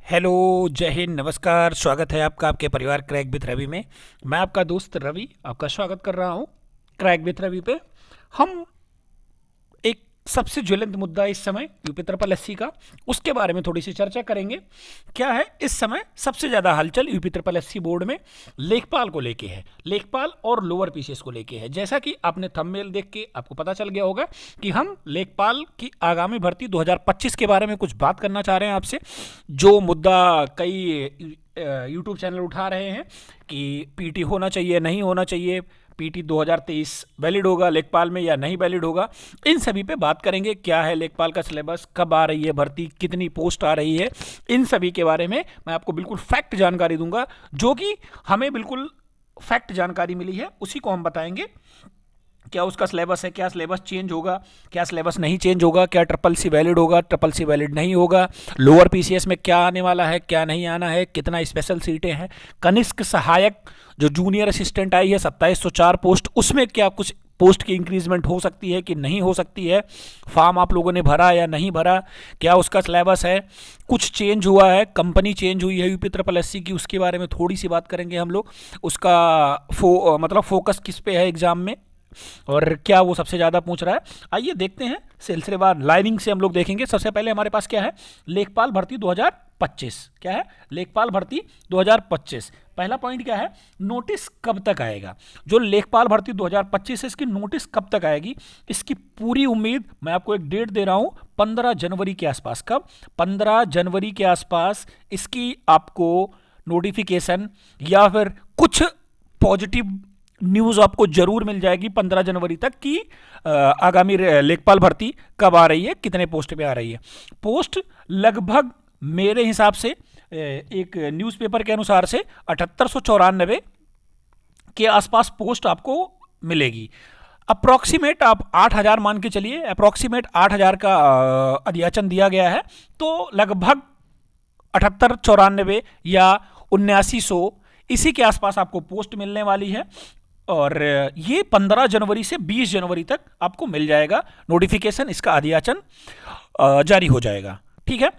Hello, जय हिंद, नमस्कार। स्वागत है आपका आपके परिवार क्रैक विथ रवि में। मैं आपका दोस्त रवि आपका स्वागत कर रहा हूं क्रैक विथ रवि पे। हम एक सबसे ज्वलंत मुद्दा इस समय यूपी ट्रिपल एससी का, उसके बारे में थोड़ी सी चर्चा करेंगे। क्या है इस समय सबसे ज़्यादा हलचल यूपी ट्रिपल एससी बोर्ड में? लेखपाल को लेके है, लेखपाल और लोअर पीसीएस को लेके है। जैसा कि आपने थंबनेल देख के आपको पता चल गया होगा कि हम लेखपाल की आगामी भर्ती 2025 के बारे में कुछ बात करना चाह रहे हैं आपसे। जो मुद्दा कई यूट्यूब चैनल उठा रहे हैं कि पीटी होना चाहिए, नहीं होना चाहिए, पीटी 2023 वैलिड होगा लेखपाल में या नहीं वैलिड होगा, इन सभी पे बात करेंगे। क्या है लेखपाल का सिलेबस, कब आ रही है भर्ती, कितनी पोस्ट आ रही है, इन सभी के बारे में मैं आपको बिल्कुल फैक्ट जानकारी दूंगा। जो कि हमें बिल्कुल फैक्ट जानकारी मिली है उसी को हम बताएंगे। क्या उसका सिलेबस है, क्या सिलेबस चेंज होगा, क्या सिलेबस नहीं चेंज होगा, क्या ट्रिपल सी वैलिड होगा, ट्रिपल सी वैलिड नहीं होगा, लोअर पीसीएस में क्या आने वाला है, क्या नहीं आना है, कितना स्पेशल सीटें हैं, कनिष्क सहायक जो जूनियर असिस्टेंट आई है 2704 पोस्ट, उसमें क्या कुछ पोस्ट की इंक्रीजमेंट हो सकती है कि नहीं हो सकती है, फॉर्म आप लोगों ने भरा या नहीं भरा, क्या उसका सिलेबस है, कुछ चेंज हुआ है, कंपनी चेंज हुई है यूपी ट्रिपल एससी की, उसके बारे में थोड़ी सी बात करेंगे हम लोग। उसका मतलब फोकस किस पे है एग्जाम में और क्या वो सबसे ज़्यादा पूछ रहा है। आइए देखते हैं सिलसिलेवार लाइनिंग से हम लोग देखेंगे। सबसे पहले हमारे पास क्या है, लेखपाल भर्ती 2025। क्या है लेखपाल भर्ती 2025। पहला पॉइंट क्या है, नोटिस कब तक आएगा। जो लेखपाल भर्ती 2025 है इसकी नोटिस कब तक आएगी, इसकी पूरी उम्मीद मैं आपको एक डेट दे रहा हूं, 15 जनवरी के आसपास। कब? 15 जनवरी के आसपास इसकी आपको नोटिफिकेशन या फिर कुछ पॉजिटिव न्यूज़ आपको जरूर मिल जाएगी 15 जनवरी तक कि आगामी लेखपाल भर्ती कब आ रही है, कितने पोस्ट पे आ रही है। पोस्ट लगभग मेरे हिसाब से एक न्यूज़पेपर के अनुसार से 7894 के आसपास पोस्ट आपको मिलेगी। अप्रॉक्सीमेट आप 8000 मान के चलिए, अप्रॉक्सीमेट 8000 का अध्याचन दिया गया है, तो लगभग 7894 या 7900 इसी के आसपास आपको पोस्ट मिलने वाली है। और ये 15 जनवरी से 20 जनवरी तक आपको मिल जाएगा नोटिफिकेशन, इसका अध्याचन जारी हो जाएगा। ठीक है।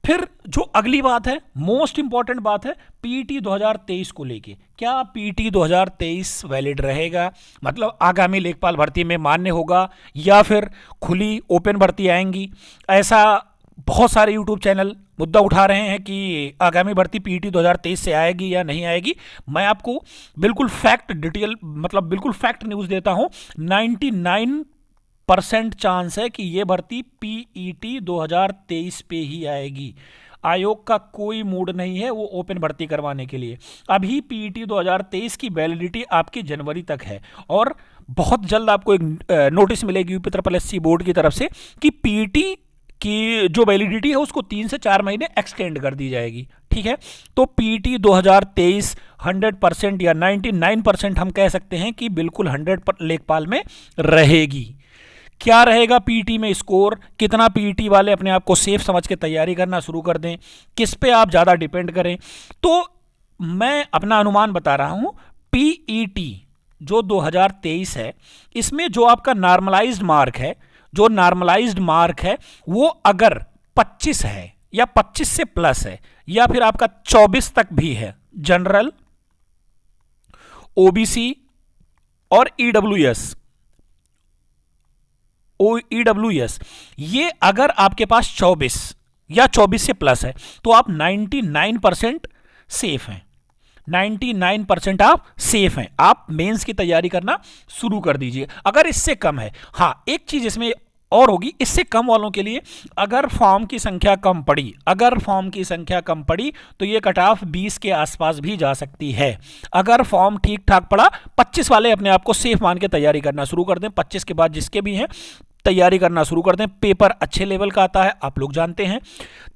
फिर जो अगली बात है, मोस्ट इंपॉर्टेंट बात है, पीटी 2023 को लेके। क्या पीटी 2023 वैलिड रहेगा, मतलब आगामी लेखपाल भर्ती में मान्य होगा या फिर खुली ओपन भर्ती आएंगी? ऐसा बहुत सारे यूट्यूब चैनल मुद्दा उठा रहे हैं कि आगामी भर्ती पीटी 2023 से आएगी या नहीं आएगी। मैं आपको बिल्कुल फैक्ट डिटेल, मतलब बिल्कुल फैक्ट न्यूज़ देता हूं। 99% चांस है कि ये भर्ती पीईटी 2023 पे ही आएगी। आयोग का कोई मूड नहीं है वो ओपन भर्ती करवाने के लिए। अभी पीईटी 2023 की वैलिडिटी आपकी जनवरी तक है और बहुत जल्द आपको एक नोटिस मिलेगी यूपी ट्रिपल एससी बोर्ड की तरफ से कि पीईटी की जो वैलिडिटी है उसको 3 से 4 महीने एक्सटेंड कर दी जाएगी। ठीक है। तो पीटी 2023 100% या 99% हम कह सकते हैं कि बिल्कुल 100 लेखपाल में रहेगी। क्या रहेगा पीटी में स्कोर, कितना पीटी वाले अपने आप को सेफ समझ के तैयारी करना शुरू कर दें, किस पे आप ज़्यादा डिपेंड करें, तो मैं अपना अनुमान बता रहा हूं। पीईटी जो 2023 है इसमें जो आपका नॉर्मलाइज्ड मार्क है, जो नॉर्मलाइज्ड मार्क है वो अगर 25 है या 25 से प्लस है या फिर आपका 24 तक भी है, जनरल, ओबीसी और ईडब्ल्यूएस, ये अगर आपके पास 24 या 24 से प्लस है तो आप 99% सेफ हैं। 99% आप सेफ हैं। आप मेंस की तैयारी करना शुरू कर दीजिए। अगर इससे कम है, हाँ एक चीज इसमें और होगी, इससे कम वालों के लिए अगर फॉर्म की संख्या कम पड़ी, तो ये कट ऑफ 20 के आसपास भी जा सकती है। अगर फॉर्म ठीक ठाक पड़ा, 25 वाले अपने आप को सेफ मान के तैयारी करना शुरू कर दें। 25 के बाद जिसके भी हैं तैयारी करना शुरू कर दें। पेपर अच्छे लेवल का आता है, आप लोग जानते हैं,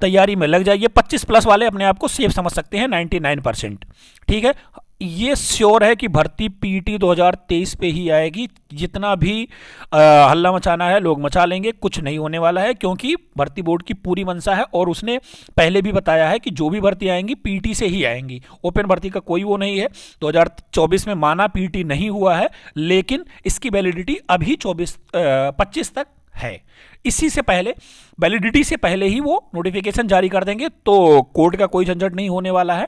तैयारी में लग जाइए। 25 प्लस वाले अपने आप को सेफ समझ सकते हैं 99%। ठीक है। ये श्योर है कि भर्ती पीटी 2023 पे ही आएगी। जितना भी हल्ला मचाना है लोग मचा लेंगे, कुछ नहीं होने वाला है, क्योंकि भर्ती बोर्ड की पूरी मंशा है और उसने पहले भी बताया है कि जो भी भर्ती आएंगी पीटी से ही आएंगी। ओपन भर्ती का कोई वो नहीं है। 2024 में माना पीटी नहीं हुआ है, लेकिन इसकी वैलिडिटी अभी 25 तक है। इसी से पहले, वैलिडिटी से पहले ही वो नोटिफिकेशन जारी कर देंगे, तो कोर्ट का कोई झंझट नहीं होने वाला है।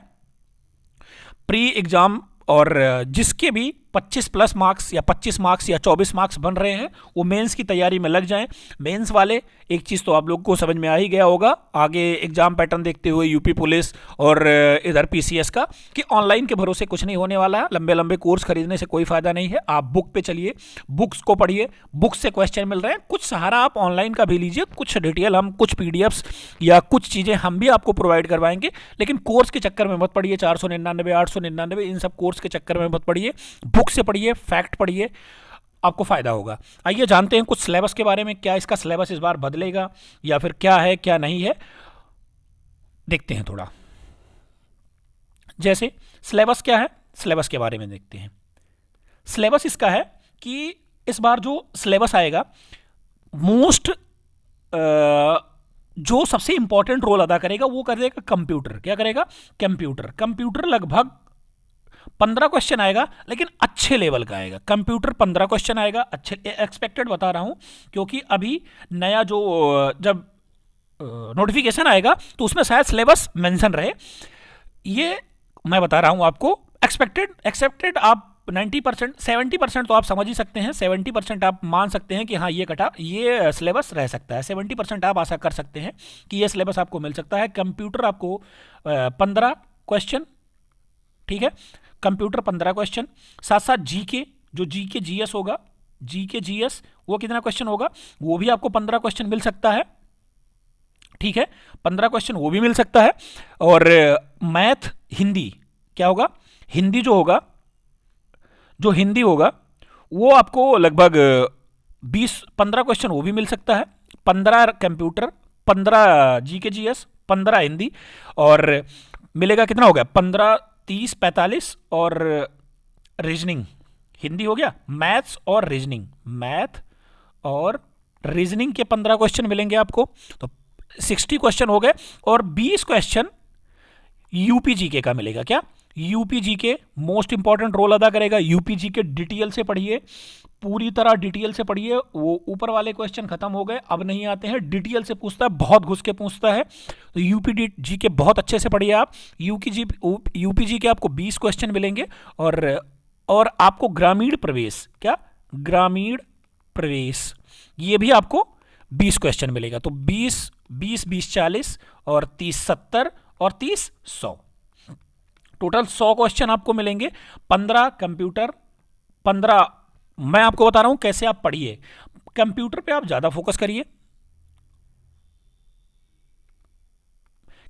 प्री एग्जाम और जिसके भी 25 प्लस मार्क्स या 25 मार्क्स या 24 मार्क्स बन रहे हैं वो मेंस की तैयारी में लग जाएं। मेंस वाले, एक चीज़ तो आप लोगों को समझ में आ ही गया होगा आगे एग्जाम पैटर्न देखते हुए यूपी पुलिस और इधर पीसीएस का, कि ऑनलाइन के भरोसे कुछ नहीं होने वाला है। लंबे लंबे कोर्स खरीदने से कोई फायदा नहीं है। आप बुक पे चलिए, बुक्स को पढ़िए, बुक से क्वेश्चन मिल रहे हैं। कुछ सहारा आप ऑनलाइन का भी लीजिए, कुछ डिटेल हम, कुछ पीडीएफ्स या कुछ चीज़ें हम भी आपको प्रोवाइड करवाएंगे, लेकिन कोर्स के चक्कर में मत पड़िए। 499, 899 इन सब कोर्स के चक्कर में मत पड़िए। बुक से पढ़िए, फैक्ट पढ़िए, आपको फायदा होगा। आइए जानते हैं कुछ सिलेबस के बारे में, क्या इसका सिलेबस इस बार बदलेगा या फिर क्या है क्या नहीं है, देखते हैं थोड़ा। जैसे सिलेबस क्या है, सिलेबस के बारे में देखते हैं। सिलेबस इसका है कि इस बार जो सिलेबस आएगा, मोस्ट जो सबसे इंपॉर्टेंट रोल अदा करेगा वो करेगा कंप्यूटर। क्या करेगा? कंप्यूटर। कंप्यूटर लगभग 15 क्वेश्चन आएगा, लेकिन अच्छे लेवल का आएगा। कंप्यूटर 15 क्वेश्चन आएगा, अच्छे एक्सपेक्टेड बता रहा हूं, क्योंकि अभी नया जो जब नोटिफिकेशन आएगा तो उसमें शायद सिलेबस मेंशन रहे। ये मैं बता रहा हूं आपको, एक्सपेक्टेड आप 90%, 70% तो आप समझ ही सकते हैं। 70% आप मान सकते हैं कि हाँ ये सिलेबस रह सकता है। 70% आप आशा कर सकते हैं कि ये सिलेबस आपको मिल सकता है। कंप्यूटर आपको 15 क्वेश्चन, ठीक है, कंप्यूटर 15 क्वेश्चन, साथ साथ जीके, जो जीके जीएस होगा, जीके जीएस वो कितना क्वेश्चन होगा, वो भी आपको 15 क्वेश्चन मिल सकता है, ठीक है, 15 क्वेश्चन वो भी मिल सकता है। और मैथ, हिंदी, क्या होगा, हिंदी जो होगा, जो हिंदी होगा वो आपको लगभग 15 क्वेश्चन वो भी मिल सकता है। 15 कंप्यूटर, 15 जीके जीएस, 15 हिंदी, और मिलेगा कितना हो गया, 15, 30, 45 और रीजनिंग। हिंदी हो गया, मैथ्स और रीजनिंग, मैथ और रीजनिंग के 15 क्वेश्चन मिलेंगे आपको, तो 60 क्वेश्चन हो गए। और 20 क्वेश्चन यूपीजीके का मिलेगा। क्या? यूपीजीके मोस्ट इंपॉर्टेंट रोल अदा करेगा। यूपीजीके डिटेल से पढ़िए, पूरी तरह डिटेल से पढ़िए। वो ऊपर वाले क्वेश्चन खत्म हो गए, अब नहीं आते हैं, डिटेल से पूछता है, बहुत घुस के पूछता है। तो यूपीजीके बहुत अच्छे से पढ़िए आप। यूपीजीके आपको 20 क्वेश्चन मिलेंगे। और आपको ग्रामीण प्रवेश, क्या, ग्रामीण प्रवेश, ये भी आपको 20 क्वेश्चन मिलेगा। तो 20, 20, 40 और 30, 70 और 30, 100, टोटल 100 क्वेश्चन आपको मिलेंगे। 15 कंप्यूटर, 15 मैं आपको बता रहा हूं कैसे आप पढ़िए। कंप्यूटर पे आप ज्यादा फोकस करिए,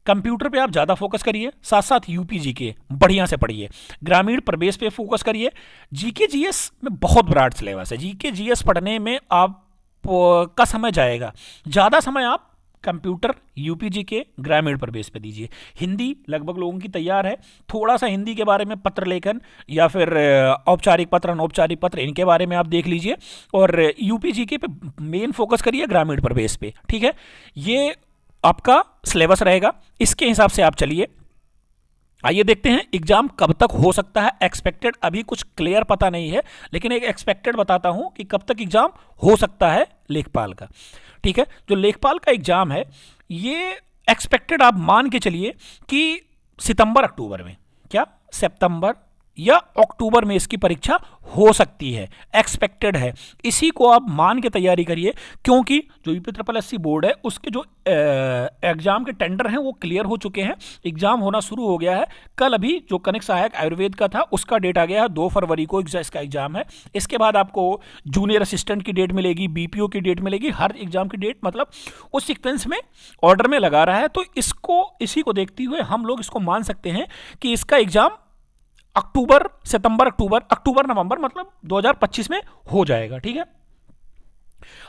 कंप्यूटर पे आप ज्यादा फोकस करिए, साथ साथ यूपीजीके बढ़िया से पढ़िए। ग्रामीण प्रवेश पे फोकस करिए। जीके जीएस में बहुत ब्रॉड सिलेबस है। जीके जीएस पढ़ने में आप का समय जाएगा, ज्यादा समय आप कंप्यूटर, यूपीजीके, ग्रामीण प्रवेश पे दीजिए। हिंदी लगभग लोगों की तैयार है, थोड़ा सा हिंदी के बारे में पत्र लेखन या फिर औपचारिक पत्र, अनौपचारिक पत्र, इनके बारे में आप देख लीजिए। और यूपीजीके पे मेन फोकस करिए, ग्रामीण प्रवेश पे, ठीक है। ये आपका सिलेबस रहेगा, इसके हिसाब से आप चलिए। आइए देखते हैं एग्जाम कब तक हो सकता है। एक्सपेक्टेड अभी कुछ क्लियर पता नहीं है, लेकिन एक एक्सपेक्टेड बताता हूं कि कब तक एग्जाम हो सकता है लेखपाल का, ठीक है। जो लेखपाल का एग्जाम है ये एक्सपेक्टेड आप मान के चलिए कि सितंबर अक्टूबर में, क्या सितंबर या अक्टूबर में इसकी परीक्षा हो सकती है, एक्सपेक्टेड है। इसी को आप मान के तैयारी करिए, क्योंकि जो यूपीएससी बोर्ड है उसके जो एग्जाम के टेंडर हैं वो क्लियर हो चुके हैं, एग्जाम होना शुरू हो गया है। कल अभी जो कनिक सहायक आयुर्वेद का था उसका डेट आ गया है, 2 फरवरी को इसका एग्जाम है। इसके बाद आपको जूनियर असिस्टेंट की डेट मिलेगी, बीपीओ की डेट मिलेगी, हर एग्जाम की डेट मतलब उस सीक्वेंस में ऑर्डर में लगा रहा है। तो इसी को देखते हुए हम लोग इसको मान सकते हैं कि इसका एग्जाम अक्टूबर, सितंबर, अक्टूबर नवंबर मतलब 2025 में हो जाएगा, ठीक है।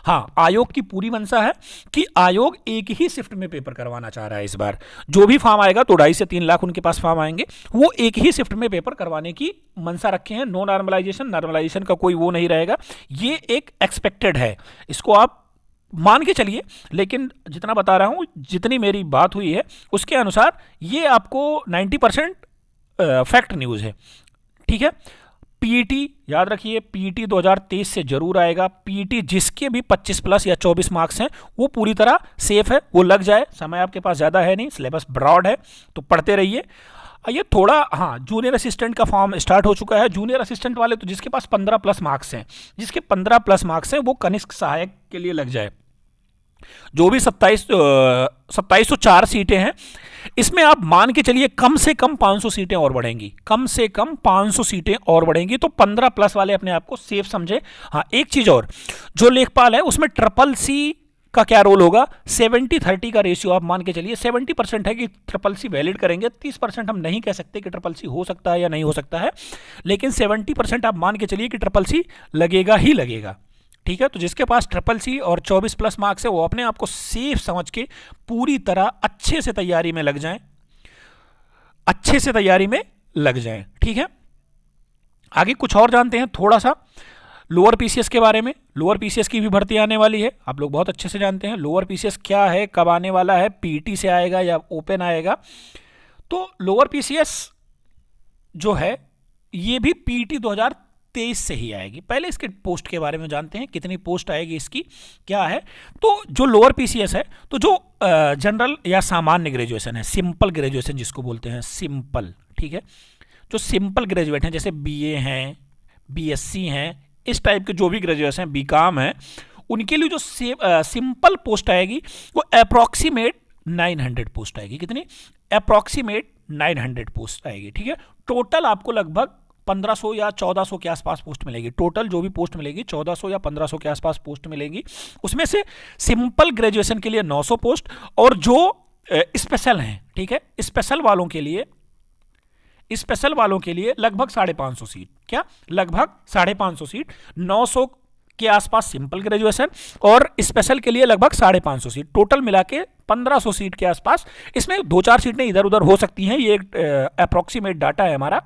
हाँ, आयोग की पूरी मंशा है कि आयोग एक ही शिफ्ट में पेपर करवाना चाह रहा है इस बार। जो भी फॉर्म आएगा तो 2.5 से 3 लाख उनके पास फॉर्म आएंगे, वो एक ही शिफ्ट में पेपर करवाने की मंशा रखे हैं। नो नॉर्मलाइजेशन का कोई वो नहीं रहेगा। ये एक एक्सपेक्टेड है, इसको आप मान के चलिए। लेकिन जितना बता रहा हूं, जितनी मेरी बात हुई है उसके अनुसार ये आपको 90% फैक्ट न्यूज़ है, ठीक है। पीईटी याद रखिए, पीईटी 2023 से जरूर आएगा। पीईटी जिसके भी 25 प्लस या 24 मार्क्स हैं वो पूरी तरह सेफ है, वो लग जाए। समय आपके पास ज़्यादा है नहीं, सिलेबस ब्रॉड है, तो पढ़ते रहिए। ये थोड़ा, हाँ, जूनियर असिस्टेंट का फॉर्म स्टार्ट हो चुका है। जूनियर असिस्टेंट वाले तो जिसके पास 15 प्लस मार्क्स हैं, जिसके 15 प्लस मार्क्स हैं वो कनिष्क सहायक के लिए लग जाए। जो भी 2704 सीटें हैं, इसमें आप मान के चलिए कम से कम 500 सीटें और बढ़ेंगी, कम से कम 500 सीटें और बढ़ेंगी। तो 15 प्लस वाले अपने आप को सेफ समझे। हाँ, एक चीज़ और, जो लेखपाल है उसमें ट्रिपल सी का क्या रोल होगा? 70-30 का रेशियो आप मान के चलिए। 70% है कि ट्रिपल सी वैलिड करेंगे, 30% हम नहीं कह सकते कि ट्रिपल सी हो सकता है या नहीं हो सकता है, लेकिन 70% आप मान के चलिए कि ट्रिपल सी लगेगा ही लगेगा। ठीक है, तो जिसके पास ट्रिपल सी और 24 प्लस मार्क्स है वो अपने आप को सेफ समझ के पूरी तरह अच्छे से तैयारी में लग जाएं, अच्छे से तैयारी में लग जाएं। ठीक है, आगे कुछ और जानते हैं थोड़ा सा लोअर पीसीएस के बारे में। लोअर पीसीएस की भी भर्ती आने वाली है, आप लोग बहुत अच्छे से जानते हैं लोअर पीसीएस क्या है, कब आने वाला है, पीटी से आएगा या ओपन आएगा। तो लोअर पीसीएस जो है ये भी पीटी 2023 से ही आएगी। पहले इसके पोस्ट के बारे में जानते हैं, कितनी पोस्ट आएगी इसकी, क्या है। तो जो लोअर पीसीएस है, तो जो जनरल या सामान्य ग्रेजुएशन है, सिंपल ग्रेजुएशन जिसको बोलते हैं, सिंपल, ठीक है, जो सिंपल ग्रेजुएट हैं जैसे बीए हैं, बीएससी हैं, इस टाइप के जो भी ग्रेजुएशन हैं, बीकॉम है, उनके लिए जो सिंपल पोस्ट आएगी वो अप्रॉक्सीमेट 900 पोस्ट आएगी। कितनी? अप्रॉक्सीमेट 900 पोस्ट आएगी। ठीक है, टोटल आपको लगभग 1500 या 1400 के आसपास पोस्ट मिलेगी। टोटल जो भी पोस्ट मिलेगी 1400 या 1500 के आसपास पोस्ट मिलेगी। उसमें से सिंपल ग्रेजुएशन के लिए 900 पोस्ट, और जो स्पेशल हैं, ठीक है, स्पेशल वालों के लिए लगभग 550 सीट। क्या? लगभग 550 सीट। 900 के आसपास सिंपल ग्रेजुएशन और स्पेशल के लिए लगभग 550 सीट। टोटल मिला के 1500 सीट के आसपास। इसमें 2-4 सीटें इधर उधर हो सकती हैं, ये अप्रॉक्सीमेट डाटा है हमारा।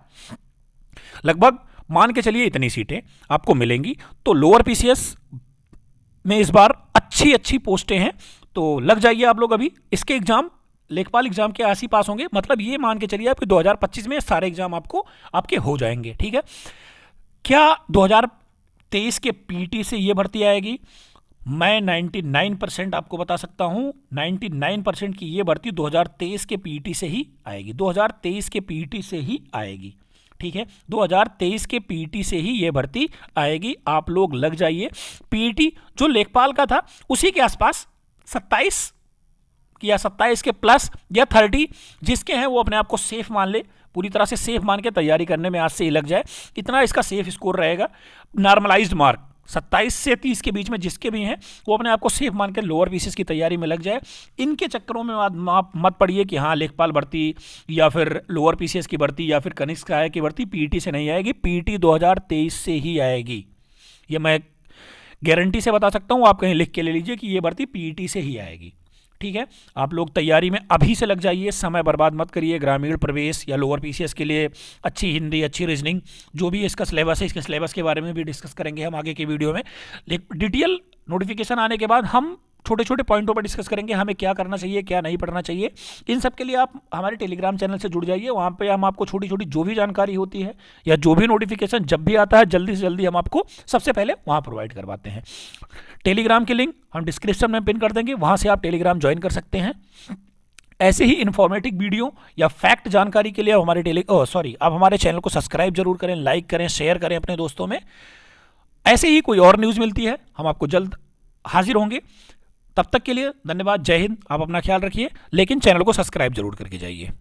लगभग मान के चलिए इतनी सीटें आपको मिलेंगी। तो लोअर पीसीएस में इस बार अच्छी पोस्टें हैं, तो लग जाइए आप लोग। अभी इसके एग्जाम, लेखपाल एग्जाम के आस ही पास होंगे, मतलब ये मान के चलिए आपके 2025 में सारे एग्जाम आपके हो जाएंगे। ठीक है, क्या 2023 के पीटी से ये भर्ती आएगी? मैं 99% आपको बता सकता हूं, 99% की ये भर्ती 2023 के पीटी से ही आएगी। 2023 के पीटी से ही आएगी। ठीक है, 2023 के पीटी से ही ये भर्ती आएगी। आप लोग लग जाइए। पीटी जो लेखपाल का था उसी के आसपास 27 या 27 के प्लस या 30 जिसके हैं वो अपने आप को सेफ मान ले, पूरी तरह से सेफ मान के तैयारी करने में आज से ही लग जाए। इतना इसका सेफ स्कोर रहेगा। नॉर्मलाइज्ड मार्क 27 से 30 के बीच में जिसके भी हैं वो अपने आप को सेफ मान के लोअर पीसीएस की तैयारी में लग जाए। इनके चक्करों में आप मत पड़िए कि हाँ लेखपाल भर्ती या फिर लोअर पीसीएस की भर्ती या फिर कनिष्क सहायक की भर्ती पीटी से नहीं आएगी। पीटी 2023 से ही आएगी, ये मैं गारंटी से बता सकता हूँ। आप कहीं लिख के ले लीजिए कि ये भर्ती पीटी से ही आएगी। ठीक है, आप लोग तैयारी में अभी से लग जाइए, समय बर्बाद मत करिए। ग्रामीण प्रवेश या लोअर पीसीएस के लिए अच्छी हिंदी, अच्छी रीजनिंग, जो भी इसका सिलेबस है, इसके सिलेबस के बारे में भी डिस्कस करेंगे हम आगे के वीडियो में। डिटेल नोटिफिकेशन आने के बाद हम छोटे छोटे पॉइंटों पर डिस्कस करेंगे, हमें क्या करना चाहिए, क्या नहीं पढ़ना चाहिए। इन सब के लिए आप हमारे टेलीग्राम चैनल से जुड़ जाइए। वहाँ पे हम आपको छोटी छोटी जो भी जानकारी होती है या जो भी नोटिफिकेशन जब भी आता है, जल्दी से जल्दी हम आपको सबसे पहले वहाँ प्रोवाइड करवाते हैं। टेलीग्राम की लिंक हम डिस्क्रिप्शन में पिन कर देंगे, वहाँ से आप टेलीग्राम ज्वाइन कर सकते हैं। ऐसे ही इन्फॉर्मेटिव वीडियो या फैक्ट जानकारी के लिए आप हमारे चैनल को सब्सक्राइब जरूर करें, लाइक करें, शेयर करें अपने दोस्तों में। ऐसे ही कोई और न्यूज़ मिलती है हम आपको जल्द हाजिर होंगे। तब तक के लिए धन्यवाद, जय हिंद। आप अपना ख्याल रखिए, लेकिन चैनल को सब्सक्राइब जरूर करके जाइए।